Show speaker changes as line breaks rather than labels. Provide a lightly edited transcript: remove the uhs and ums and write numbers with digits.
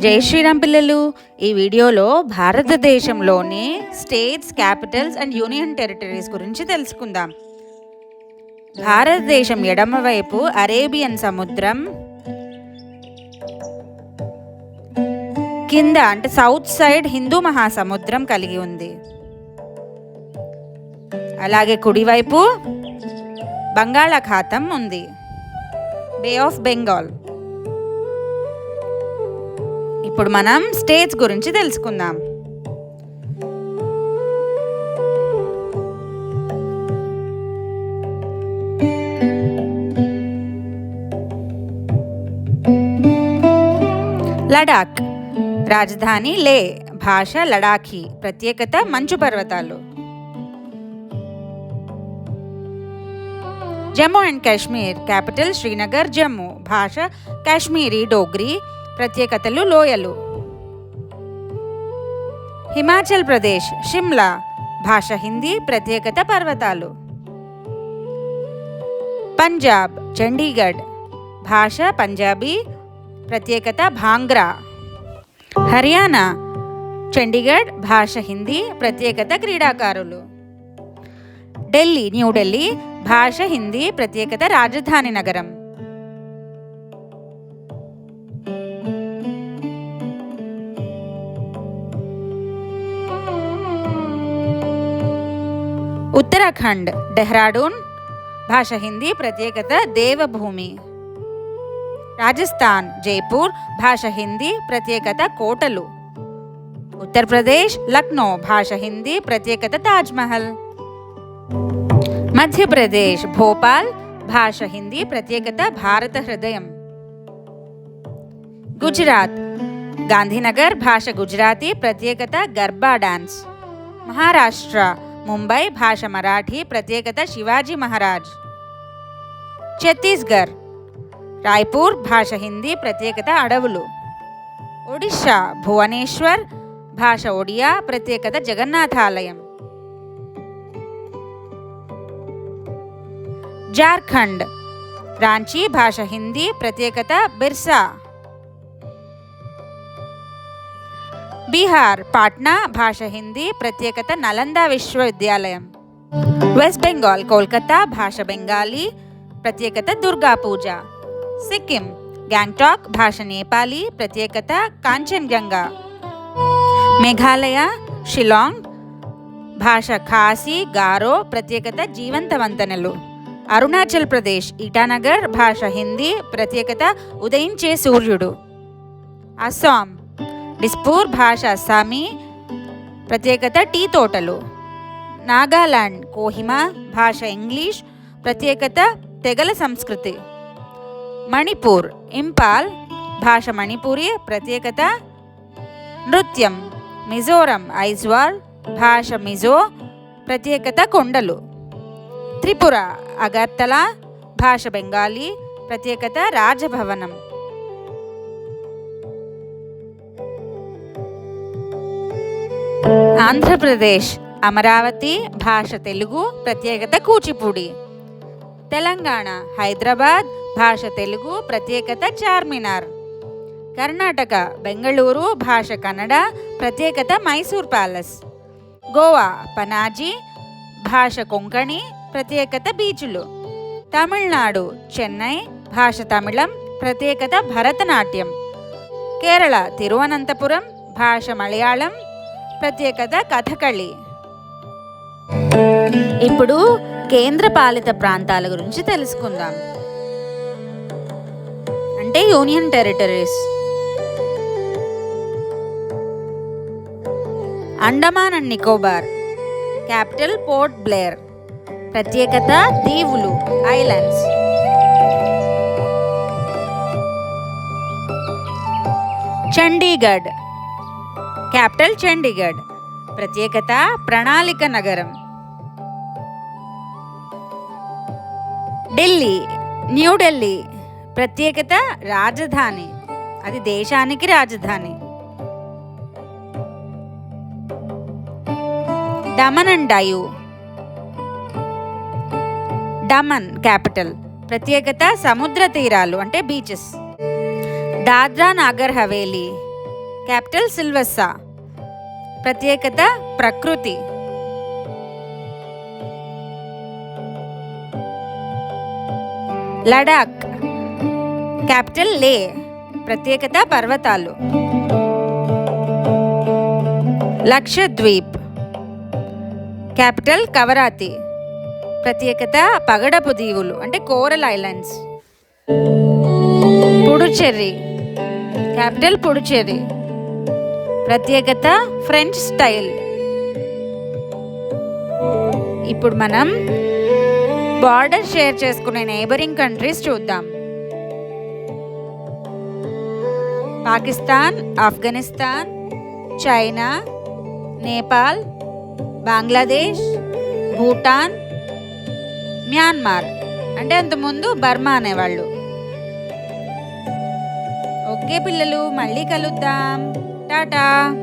జై శ్రీరామ్ పిల్లలు. ఈ వీడియోలో భారతదేశంలోని states, Capitals and union territories గురించి తెలుసుకుందాం. భారతదేశం ఎడమవైపు అరేబియన్ సముద్రం, కింద అంటే సౌత్ సైడ్ హిందూ మహాసముద్రం కలిగి ఉంది. అలాగే కుడివైపు బంగాళాఖాతం ఉంది, బే ఆఫ్ బెంగాల్. ఇప్పుడు మనం స్టేట్స్ గురించి తెలుసుకుందాం. లడాక్, రాజధాని లే, భాష లడాఖీ, ప్రత్యేకత మంచు పర్వతాలు. జమ్మూ అండ్ కాశ్మీర్, క్యాపిటల్ శ్రీనగర్, జమ్మూ, భాష కాశ్మీరీ డోగ్రీ, ప్రత్యేకతలు లోయలు. హిమాచల్ ప్రదేశ్, షిమ్లా, భాష హిందీ, ప్రత్యేకత పర్వతాలు. పంజాబ్, చండీగఢ్, భాష పంజాబీ, ప్రత్యేకత భాంగ్రా. హర్యానా, చండీగఢ్, భాష హిందీ, ప్రత్యేకత క్రీడాకారులు. ఢిల్లీ, న్యూఢిల్లీ, భాష హిందీ, ప్రత్యేకత రాజధాని నగరం. ఉత్తరాఖండ్, డెహ్రాడూన్, భాష హిందీ, ప్రత్యేకత దేవభూమి. రాజస్థాన్, జైపూర్, భాష హిందీ, ప్రత్యేకత కోటలు. ఉత్తరప్రదేశ్, లక్నో, భాష హిందీ, ప్రత్యేకత తాజ్మహల్. మధ్యప్రదేశ్, భోపాల్, భాష హిందీ, ప్రత్యేకత భారత హృదయం. గుజరాత్, గాంధీనగర్, భాష గుజరాతీ, ప్రత్యేకత గర్బా డాన్స్. మహారాష్ట్ర, ముంబై, భాష మరాఠీ, ప్రత్యేకత శివాజీ మహారాజ్. ఛత్తీస్గఢ్, రాయ్పూర్, భాష హిందీ, ప్రత్యేకత అడవులు. ఒడిషా, భువనేశ్వర్, భాష ఒడియా, ప్రత్యేకత జగన్నాథాలయం. జార్ఖండ్, రాంచీ, భాష హిందీ, ప్రత్యేకత బిర్సా. బీహార్, పాట్నా, భాష హిందీ, ప్రత్యేకత నలంద విశ్వవిద్యాలయం. వెస్ట్ బెంగాల్, కోల్కతా, భాష బెంగాలీ, ప్రత్యేకత దుర్గా పూజ. సిక్కిం, గ్యాంగ్టాక్, భాష నేపాలీ, ప్రత్యేకత కాంచన్జంగా. మేఘాలయ, షిలాంగ్, భాష ఖాసీ, గారో, ప్రత్యేకత జీవంత వంతెనలు. అరుణాచల్ ప్రదేశ్, ఇటానగర్, భాష హిందీ, ప్రత్యేకత ఉదయించే సూర్యుడు. అస్సాం, డిస్పూర్, భాష అస్సామీ, ప్రత్యేకత టీ తోటలు. నాగాలాండ్, కోహిమా, భాష ఇంగ్లీష్, ప్రత్యేకత తెగల సంస్కృతి. మణిపూర్, ఇంపాల్, భాష మణిపూరి, ప్రత్యేకత నృత్యం. మిజోరం, ఐజ్వాల్, భాష మిజో, ప్రత్యేకత కొండలు. త్రిపుర, అగర్తలా, భాష బెంగాలీ, ప్రత్యేకత రాజభవనం. ఆంధ్రప్రదేశ్, అమరావతి, భాష తెలుగు, ప్రత్యేకత కూచిపూడి. తెలంగాణ, హైదరాబాద్, భాష తెలుగు, ప్రత్యేకత చార్మినార్. కర్ణాటక, బెంగళూరు, భాష కన్నడ, ప్రత్యేకత మైసూర్ ప్యాలెస్. గోవా, పనాజీ, భాష కొంకణి, ప్రత్యేకత బీచులు. తమిళనాడు, చెన్నై, భాష తమిళం, ప్రత్యేకత భరతనాట్యం. కేరళ, తిరువనంతపురం, భాష మలయాళం, ప్రత్యేకత కథకళి. ఇప్పుడు కేంద్రపాలిత ప్రాంతాల గురించి తెలుసుకుందాం, అంటే union territories. Andaman and Nicobar, capital port Blair, ప్రత్యేకత దీవులు, ఐలాండ్స్. చండీగఢ్, క్యాపిటల్ చండీగఢ్, ప్రత్యేకత ప్రణాళిక నగరం. ఢిల్లీ, న్యూఢిల్లీ, ప్రత్యేకత రాజధాని, అది దేశానికి రాజధాని. దమన్ అండ్ డయు, డమన్ క్యాపిటల్, ప్రత్యేకత సముద్ర తీరాలు అంటే బీచెస్. దాద్రా నాగర్ హవేలీ క్యాపిటల్ సిల్వస్సా. ప్రత్యేకత ప్రకృతి. లడాక్ క్యాపిటల్ లే. ప్రత్యేకత పర్వతాలు. లక్షద్వీప్ క్యాపిటల్ కవరాతి. ప్రత్యేకత పగడపు దీవులు అంటే coral islands. Puducherry capital Puducherry. ప్రత్యేకత ఫ్రెంచ్ స్టైల్. ఇప్పుడు మనం బార్డర్ షేర్ చేసుకునే నైబరింగ్ కంట్రీస్ చూద్దాం. పాకిస్తాన్, ఆఫ్ఘనిస్తాన్, చైనా, నేపాల్, బంగ్లాదేశ్, భూటాన్, మ్యాన్మార్ అంటే అంతకుముందు బర్మా అనేవాళ్ళు. ఓకే పిల్లలు, మళ్ళీ కలుద్దాం. టాటా.